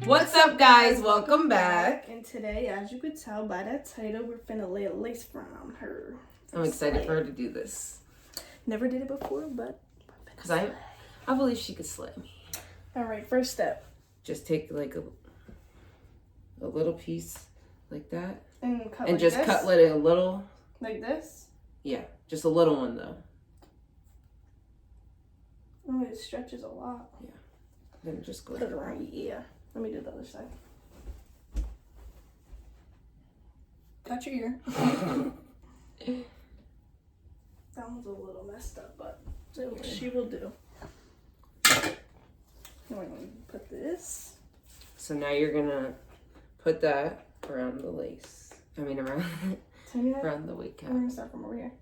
What's up, guys? Welcome back. And today, as you could tell by that title, we're finna lay a lace front on her. I'm excited for her to do this. Never did it before, but because I believe she could slay me. All right, first step. Just take like a little piece like that, and cut and like just this? cut it a little. Like this? Yeah, just a little one though. Oh, it stretches a lot. Yeah. Then just go put it around. Yeah. Let me do the other side. Got your ear. That one's a little messed up, but she will do. Now I'm going to put this. So now you're gonna put that around the lace. I mean around the wig cap. We're gonna start from over here.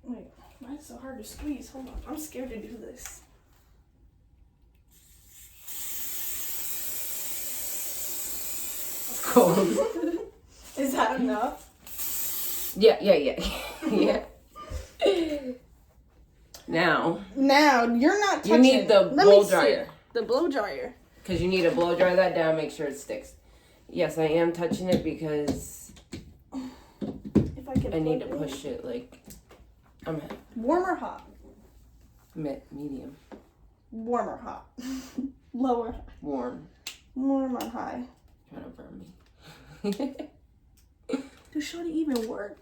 Wait, why is it so hard to squeeze? Hold on, I'm scared to do this. Cold. Is that enough? Yeah. Yeah. Now you're not touching. You need the blow dryer. The blow dryer. Because you need to blow dry that down, make sure it sticks. Yes, I am touching it because if I need to push it like warm or hot? Medium. Warm or hot? Lower. Warm. Warm or high? Trying to burn me. Does shorty even work?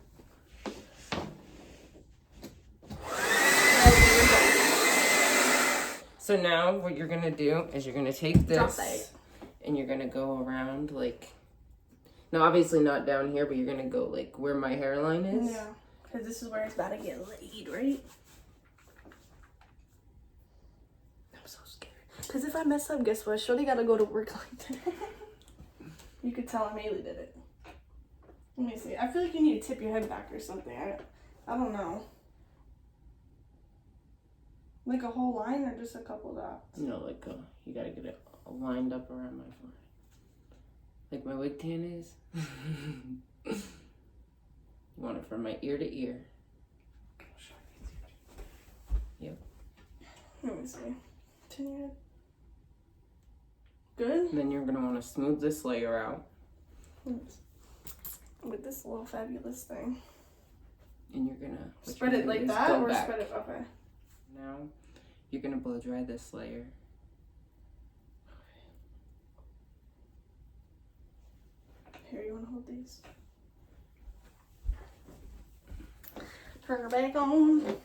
So now what you're gonna do is you're gonna take this and you're gonna go around like, now obviously not down here, but you're gonna go like where my hairline is. Yeah, because this is where it's about to get laid, right? I'm so scared. Because if I mess up, guess what? Shorty gotta go to work like that. You could tell Amelie did it. Let me see. I feel like you need to tip your head back or something. I don't know. Like a whole line or just a couple dots? No, like you gotta get it lined up around my forehead. Like my wig tan is. You want it from my ear to ear. Yep. Let me see. Turn your head. Good? And then you're gonna want to smooth this layer out. With this little fabulous thing. And you're gonna spread it like that or back. Spread it, okay. Now you're gonna blow dry this layer. Here, you wanna hold these? Turn her back on.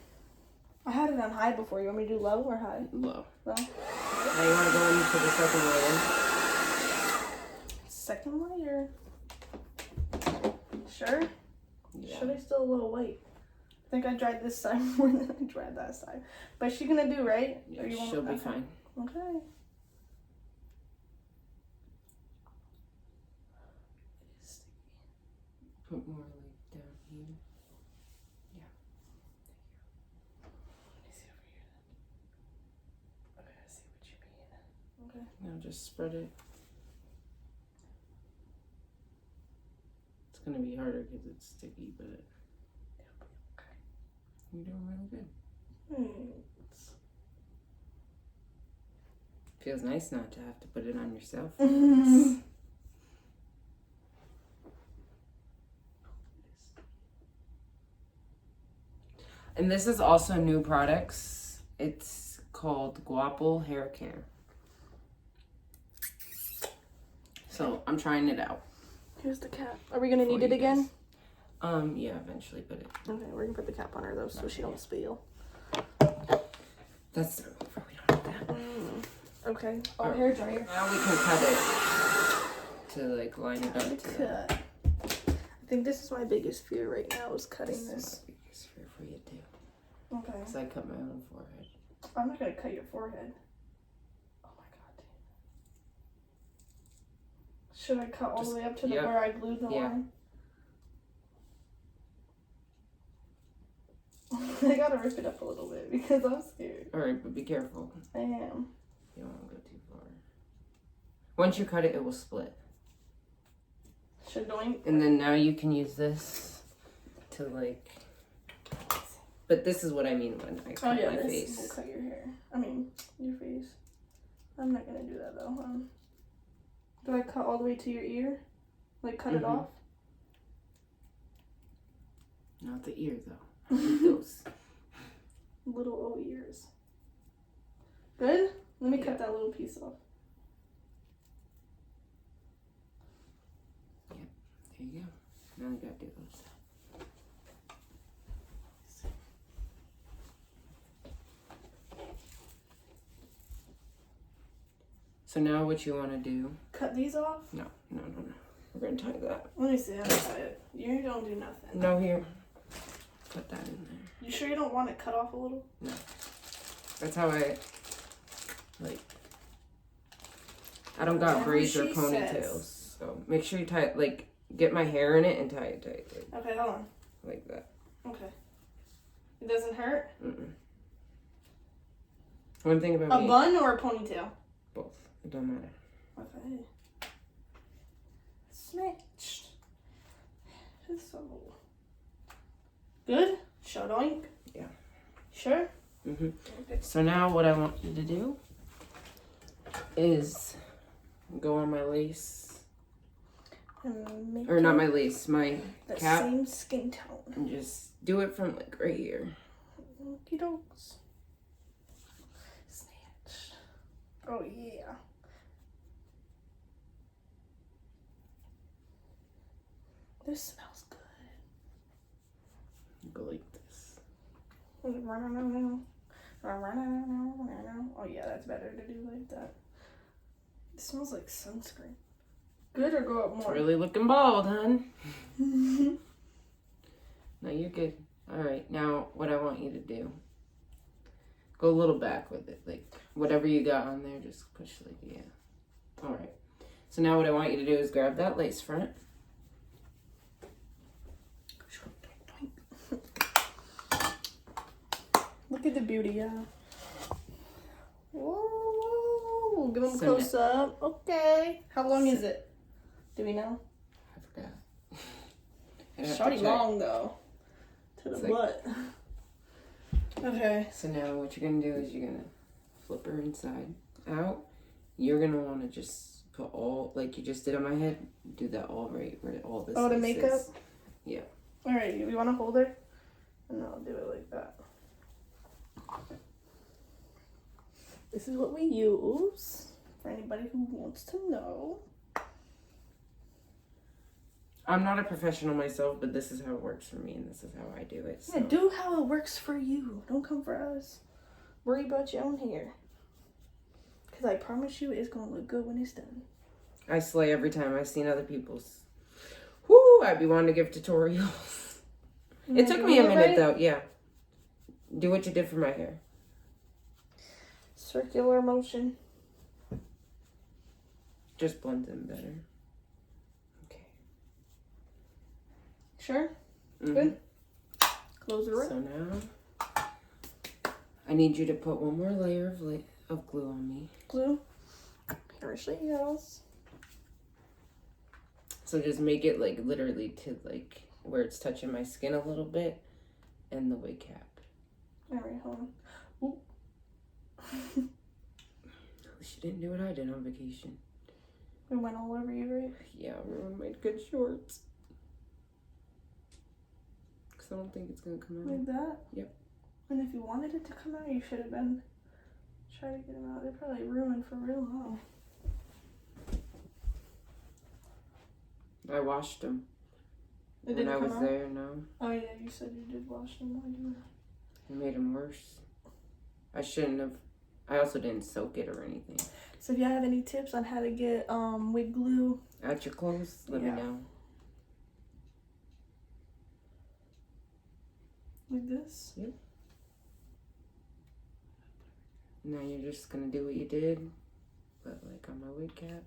I had it on high before. You want me to do low or high? Low. Low. Now you wanna go into the second layer. Second layer. Sure? Yeah. Should I still a little white? I think I dried this side more than I dried that side. But she gonna do, right? Yeah, she'll be fine. Okay. Put more like down here. Yeah. Let me see over here. Okay, I see what you mean. Okay. Now just spread it. It's gonna be harder because it's sticky, but you're doing really good. Thanks. Feels nice not to have to put it on yourself. And this is also new products. It's called Guapo Hair Care. So I'm trying it out. Here's the cap. Are we gonna need it again? Yeah, eventually, but okay, we're gonna put the cap on her though, so she don't spill. That's the remover. We don't have that. Okay. Oh, hair dryer. Now we can cut it to like line it up. Cut. I think this is my biggest fear right now is cutting this. Is my biggest fear for you too. Okay. Because I cut my own forehead. I'm not gonna cut your forehead. Oh my god. Should I cut all the way up to where I glued the line? I gotta rip it up a little bit because I'm scared. Alright, but be careful. I am. You don't want to go too far. Once you cut it, it will split. And then now you can use this to like, but this is what I mean when I cut my face. Will cut your hair. I mean, your face. I'm not gonna do that though. Do I cut all the way to your ear? Like cut it off? Not the ear though. Those little old ears. Good? Let me cut that little piece off. Yep. There you go. Now you gotta do those. So now what you want to do? Cut these off? No. We're going to tie that. Let me see how to tie it. You don't do nothing. No, here. Put that in there. You sure you don't want it cut off a little? No. That's how I, like, I don't got braids or ponytails. So make sure you tie it, like, get my hair in it and tie it tight. Okay, hold on. Like that. Okay. It doesn't hurt? One thing about a bun or a ponytail? Both. It don't matter. Okay. Snatched. So good? Showing? Yeah. Sure? Okay. So now what I want you to do is go on my lace. Or not my lace, my cap. Same skin tone. And just do it from like right here. Okie dokes. Snatched. Oh yeah. This smells good. Go like this. Oh yeah, that's better to do like that. It smells like sunscreen. Good or go up more? It's really looking bald, hon. No, you're good. Alright, now what I want you to do. Go a little back with it. Like, whatever you got on there, just push like, yeah. Alright. So now what I want you to do is grab that lace front. Look at the beauty, yeah. Whoa, give them a close up. Okay. How long is it? Do we know? I forgot. Shorty long though. To the butt. Okay. So now what you're gonna do is you're gonna flip her inside out. You're gonna wanna just put all, like you just did on my head, do that all right where all this is. Oh, the makeup? Yeah. Alright, you wanna hold her? And I'll do it like that. This is what we use for anybody who wants to know. I'm not a professional myself, but this is how it works for me, and this is how I do it. So. Yeah, do how it works for you. Don't come for us. Worry about your own hair. Because I promise you, it's going to look good when it's done. I slay every time I've seen other people's. Whoo! I'd be wanting to give tutorials. It took me a minute, though. Yeah. Do what you did for my hair. Circular motion. Just blends in better. Okay. Sure? Good? Close the ring. So now, I need you to put one more layer of glue on me. Glue? Here she goes. So just make it like literally to like where it's touching my skin a little bit and the wig cap. Alright, hold on. Ooh. At least you didn't do what I did on vacation. We went all over you, right? Yeah, everyone made good shorts. Because I don't think it's going to come out. Like that? Yep. And if you wanted it to come out, you should have been trying to get them out. They're probably ruined for real, huh? I washed them. It when didn't I come was out? there, no. Oh yeah, you said you did wash them while you were... It made them worse. I shouldn't have. I also didn't soak it or anything. So if you have any tips on how to get wig glue at your clothes, let me know. Like this? Yep. Now you're just gonna do what you did, but like on my wig cap.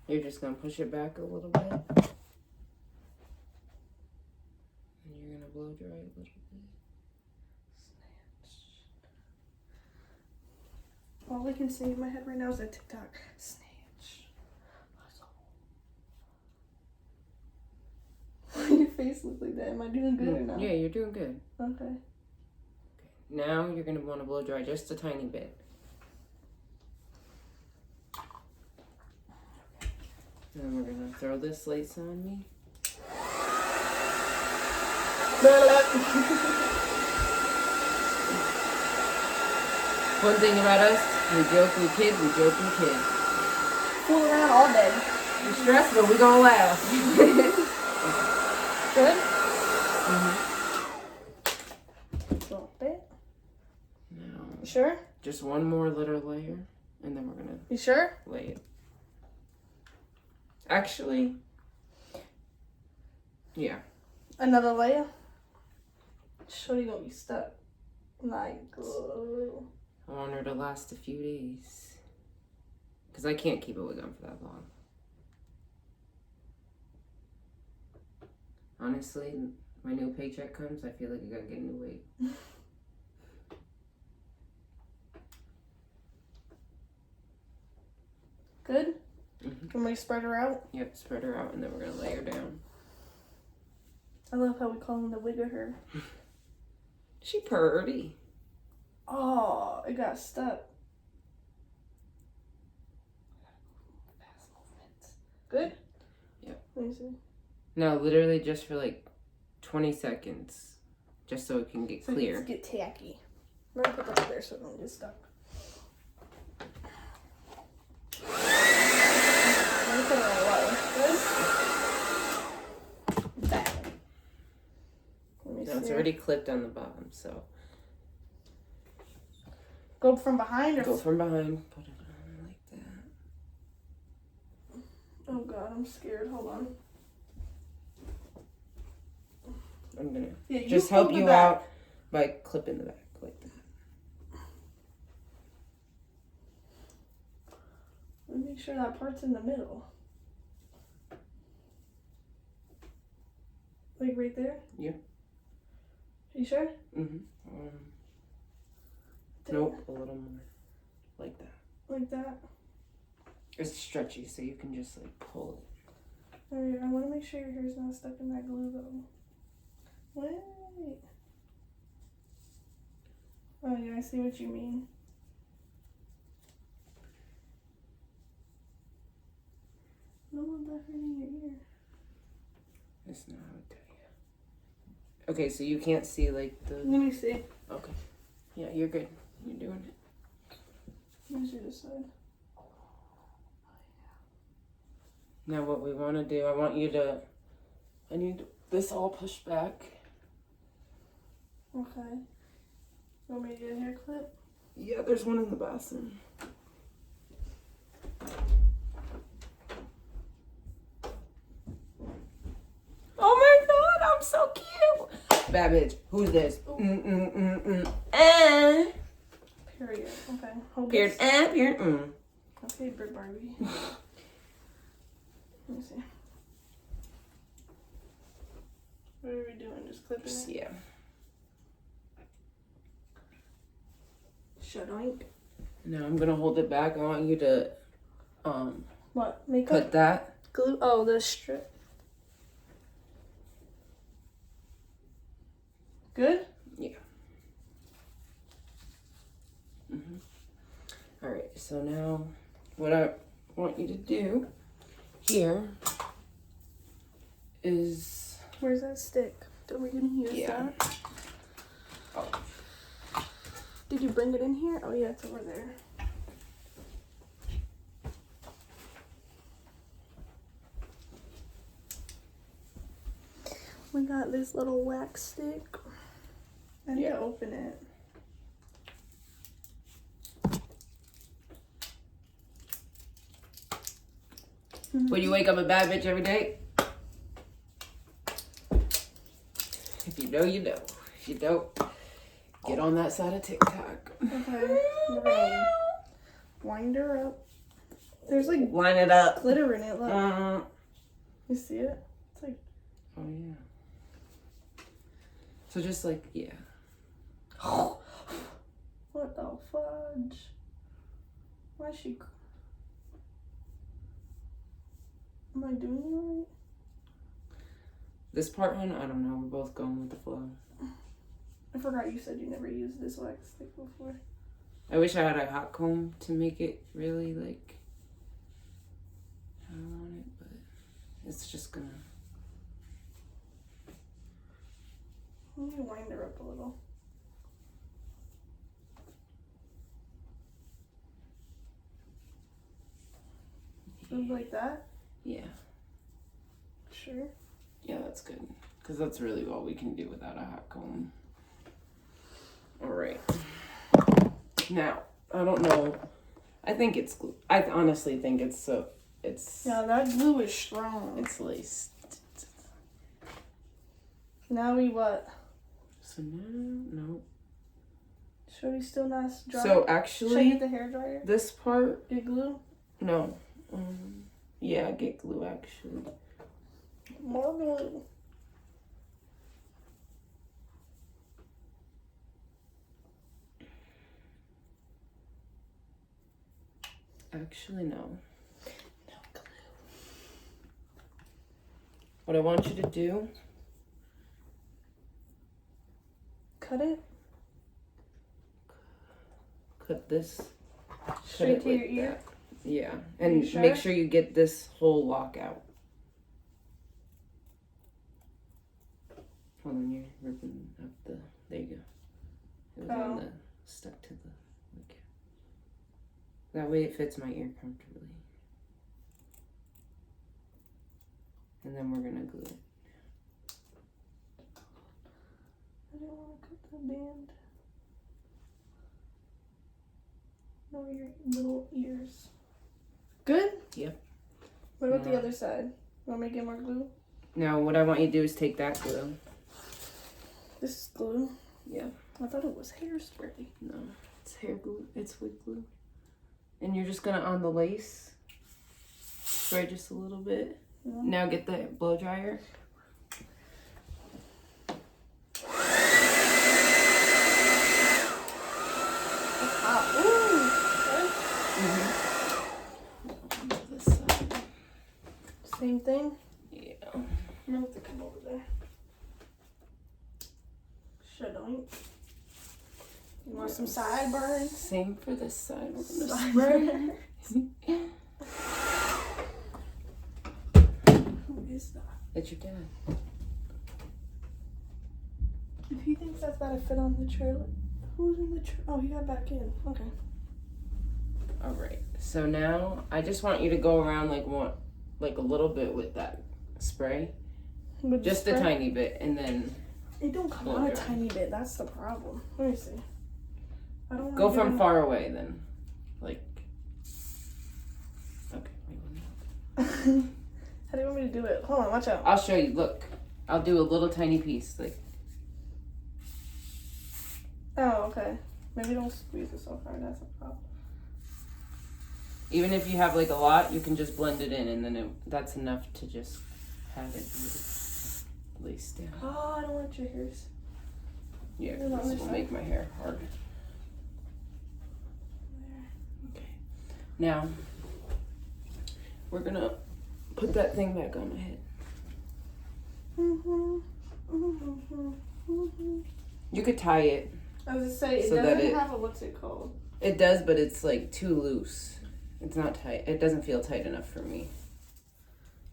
You're just gonna push it back a little bit. And you're gonna blow dry a little bit. All I can say in my head right now is that TikTok. Snatch. Why your face look like that? Am I doing good or not? Yeah, you're doing good. Okay. Now you're going to want to blow dry just a tiny bit. Then we're gonna throw this lace on me. One thing about us, we joke, we kid, we joke, we kid. Fool around all day. We're stressed, but we gonna laugh. Good? Mm-hmm. Little bit. No. You sure? Just one more little layer, and then we're gonna You sure? lay it. Actually, yeah. Another layer? Shorty gonna be stuck. Like glue. I want her to last a few days. Because I can't keep a wig on for that long. Honestly, my new paycheck comes, I feel like I gotta get a new wig. Good? Mm-hmm. Can we spread her out? Yep, spread her out and then we're gonna lay her down. I love how we call him the wig of her. She purty. Oh, it got stuck. Fast movements. Good? Yep. Let me see. No, literally just for like 20 seconds. Just so it can get So clear. get tacky. I'm gonna put that up there so it don't get stuck. Let me put it on low. Good? That. Let me No, see. it's already clipped on the bottom, so. Go from behind or Go from behind, put it on like that. Oh god, I'm scared. Hold on. I'm gonna Yeah, just hold help the you back. out by clipping the back like that. Let me make sure that part's in the middle. Like right there? Yeah. You sure? Mm-hmm. Nope, a little more. Like that. Like that? It's stretchy, so you can just like pull it. Alright, I want to make sure your hair's not stuck in that glue though. Wait. Oh yeah, I see what you mean. No one that hurting your ear. That's not how I tell you. Okay, so you can't see like the. Let me see. Okay. Yeah, you're good. You're doing it. Let me see this side. Now, what we want to do, I need this all pushed back. Okay. You want me to get a hair clip? Yeah, there's one in the bathroom. Oh my god, I'm so cute. Bad bitch. Who's this? Period. Okay. Hold Period. this. Period. Okay, Big Barbie. Let me see. What are we doing? Just clipping it? Yeah. Shadoink. Now I'm gonna hold it back. I want you to What? Makeup? put that. Glue? Oh, the strip. Good? Yeah. All right. So now, what I want you to do here is. Where's that stick? Are we gonna use Yeah. that? Oh. Did you bring it in here? Oh yeah, it's over there. We got this little wax stick. I need to open it. Would you wake up a bad bitch every day? If you know, you know. If you don't, get on that side of TikTok. Okay. We're gonna wind her up. There's like Line it up. glitter in it. Look. You see it? It's like. Oh yeah. So just like yeah. What the fudge? Why is she? Am I doing it right? This part, hon, I don't know. We're both going with the flow. I forgot you said you never used this wax stick before. I wish I had a hot comb to make it really like how I want it, but it's just gonna. Let me wind her up a little. Move like that? Yeah. Sure. Yeah, that's good. Because that's really all we can do without a hot comb. Alright. Now, I don't know. I think it's glue. I honestly think it's so. It's. Yeah, that glue is strong. It's laced. Now we what? So now, no. Shorty still not dry? So Should I actually, get the hairdryer? this part, Get glue? no. Yeah, get glue actually. More glue. Actually, no. No glue. What I want you to do, Cut it? cut this. Straight it to your like ear? that. Yeah, and You sure? make sure you get this whole lock out. Hold on, you're ripping up the. There you go. It was on the stuck to the. Okay. That way it fits my ear comfortably. And then we're gonna glue it. I don't want to cut the band. No, your little ears. Good? Yep. What about the Yeah. other side? Want me to get more glue? Now, what I want you to do is take that glue. This is glue? Yeah. I thought it was hairspray. No, it's hair glue. It's wig glue. And you're just gonna on the lace. Spray just a little bit. Yeah. Now get the blow dryer. This side. Same thing? Yeah. I'm gonna have to come over there. Shadowing. You want some sideburns? Same for this side. We're gonna Sideburns. spray. Who is that? It's your dad. If he thinks that's gotta fit on the trailer, who's in the trailer? Oh, he got back in. Okay. All right. So now I just want you to go around like a little bit with that spray, With the just a spray? tiny bit, and then It don't come blow out a dry. tiny bit. That's the problem. Let me see. I don't Go wanna from get far away then. Like. Okay, maybe not. How do you want me to do it? Hold on, watch out. I'll show you. Look. I'll do a little tiny piece. Like. Oh, okay. Maybe don't squeeze it so hard. That's a problem. Even if you have like a lot, you can just blend it in, and then that's enough to just have it laced down. Oh, I don't want your hairs. Yeah, On the this other will side. make my hair hard. Okay. Now, we're gonna put that thing back on my head. You could tie it. I was gonna say, it So that doesn't it- have a, what's it called? It does, but it's like too loose. It's not tight. It doesn't feel tight enough for me.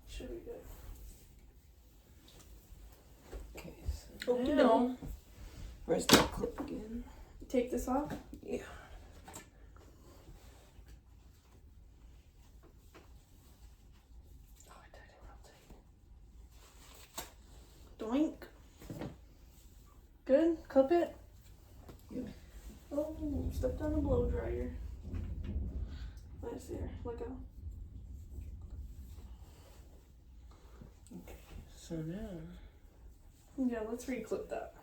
Should be good. Okay, so Okey now, where's that clip again? Take this off? Yeah. Oh, I tied it real tight. Doink. Good? Clip it? Yeah. Oh, stepped on a blow dryer. Nice there. Look out. Okay, so now. Yeah, let's re-clip that.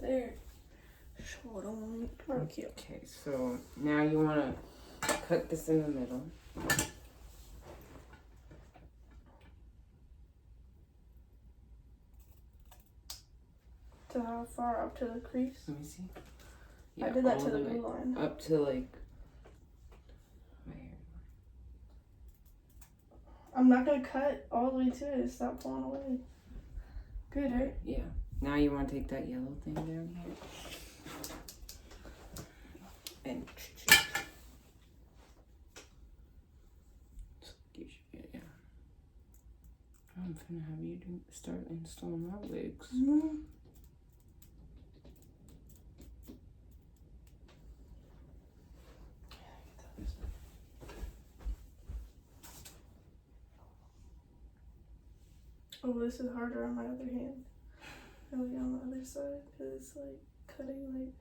There. Short on. Okay. Okay, so now you want to cut this in the middle. To how far up to the crease? Let me see. I did that all to the way blue line. up to like my hair. I'm not gonna cut all the way to it. Stop pulling away. Good, right? Yeah. Now you want to take that yellow thing down here and yeah. gonna have you start installing my wigs. Mm-hmm. Oh, this is harder on my other hand. Really on the other side, because it's like cutting like.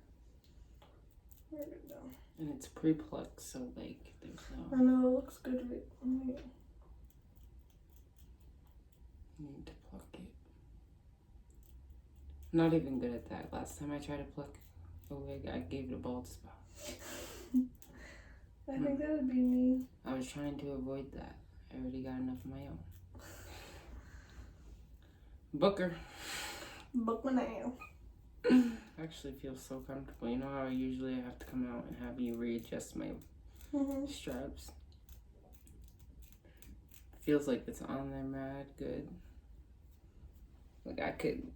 Where'd it go? And it's pre-plucked, so like there's I no. know, it looks good. Right? You need to pluck it. I'm not even good at that. Last time I tried to pluck a wig, I gave it a bald spot. I think that would be me. I was trying to avoid that. I already got enough of my own. Booker. Book my nail. Actually feels so comfortable. You know how usually I have to come out and have you readjust my straps? Feels like it's on there mad good. Like I could.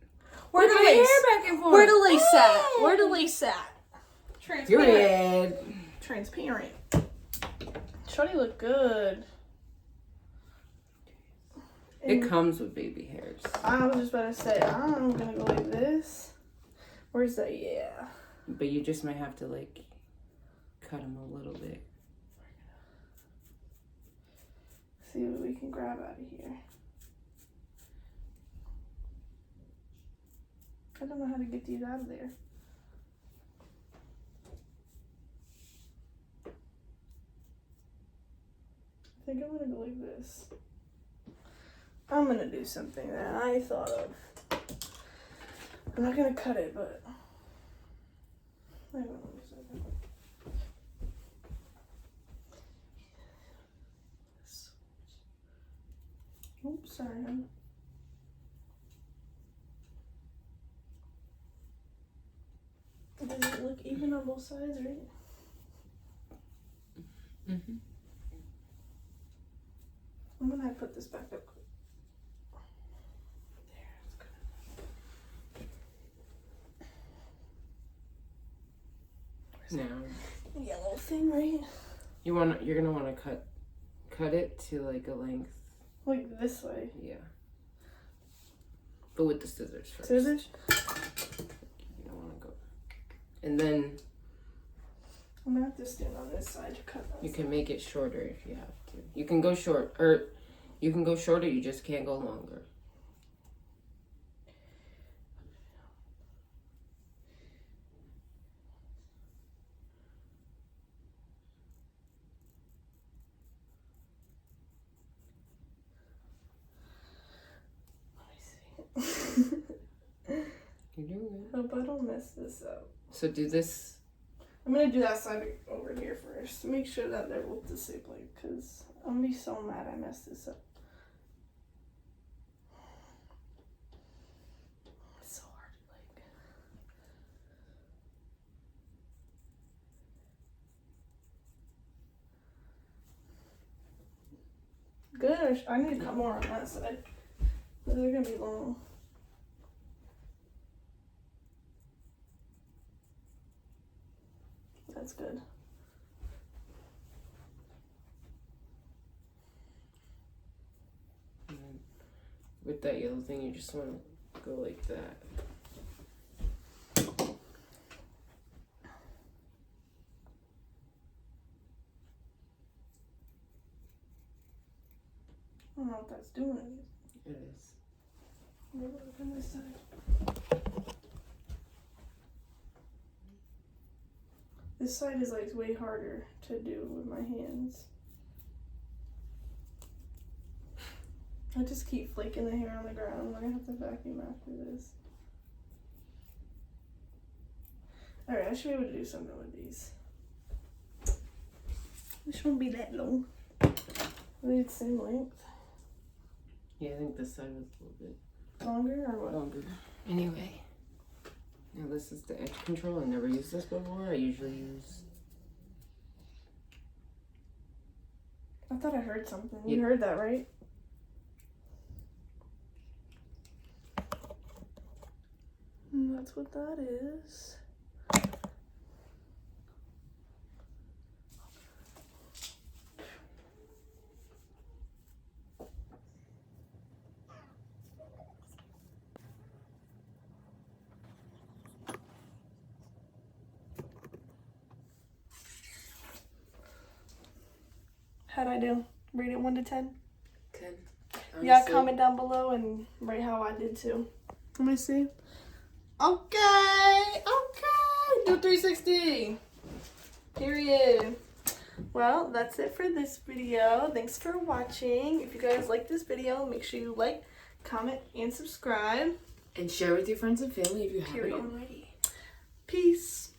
Where the lace? Back and forth. Where the lace at? Where the lace at? Transparent. Transparent. Shorty look good. It comes with baby hairs. I was just about to say, I'm gonna go like this. Where's that? Yeah. But you just might have to like cut them a little bit. See what we can grab out of here. I don't know how to get these out of there. I think I'm gonna go like this. I'm gonna do something that I thought of. I'm not gonna cut it, but I don't know. Oops, sorry. Does it look even on both sides, right? Mm-hmm. I'm gonna put this back up quick. There, Now, the yellow thing, right? you're gonna want to cut it to like a length. Like this way. Yeah. But with the scissors first. Scissors? You don't want to go. And then I'm gonna have to stand on this side to cut that. you can make it shorter if you have to. You can go short, or you can go shorter. You just can't go longer. You're doing it. Hope I don't mess this up. So do this. I'm gonna do that side over here first. Make sure that they're both the same length, because I'm gonna be so mad I messed this up. It's so hard to like. Good. I need to cut more on that side. They're gonna be long. That's good. And then with that yellow thing, you just want to go like that. I don't know what that's doing. It is. Maybe look on this side. This side is like way harder to do with my hands. I just keep flaking the hair on the ground. I'm gonna have to vacuum after this. Alright, I should be able to do something with these. This won't be that long. I think it's the same length. Yeah, I think this side was a little bit Longer or what? longer. Anyway, now this is the edge control. I never used this before. I usually use. I thought I heard something. Yeah. You heard that, right? And that's what that is. How'd I do? Rate it 1 to 10. 10. Yeah, comment down below and write how I did too. Let me see. Okay. Do 360. Period. Well, that's it for this video. Thanks for watching. If you guys like this video, make sure you like, comment, and subscribe. And share with your friends and family if you haven't already. Peace.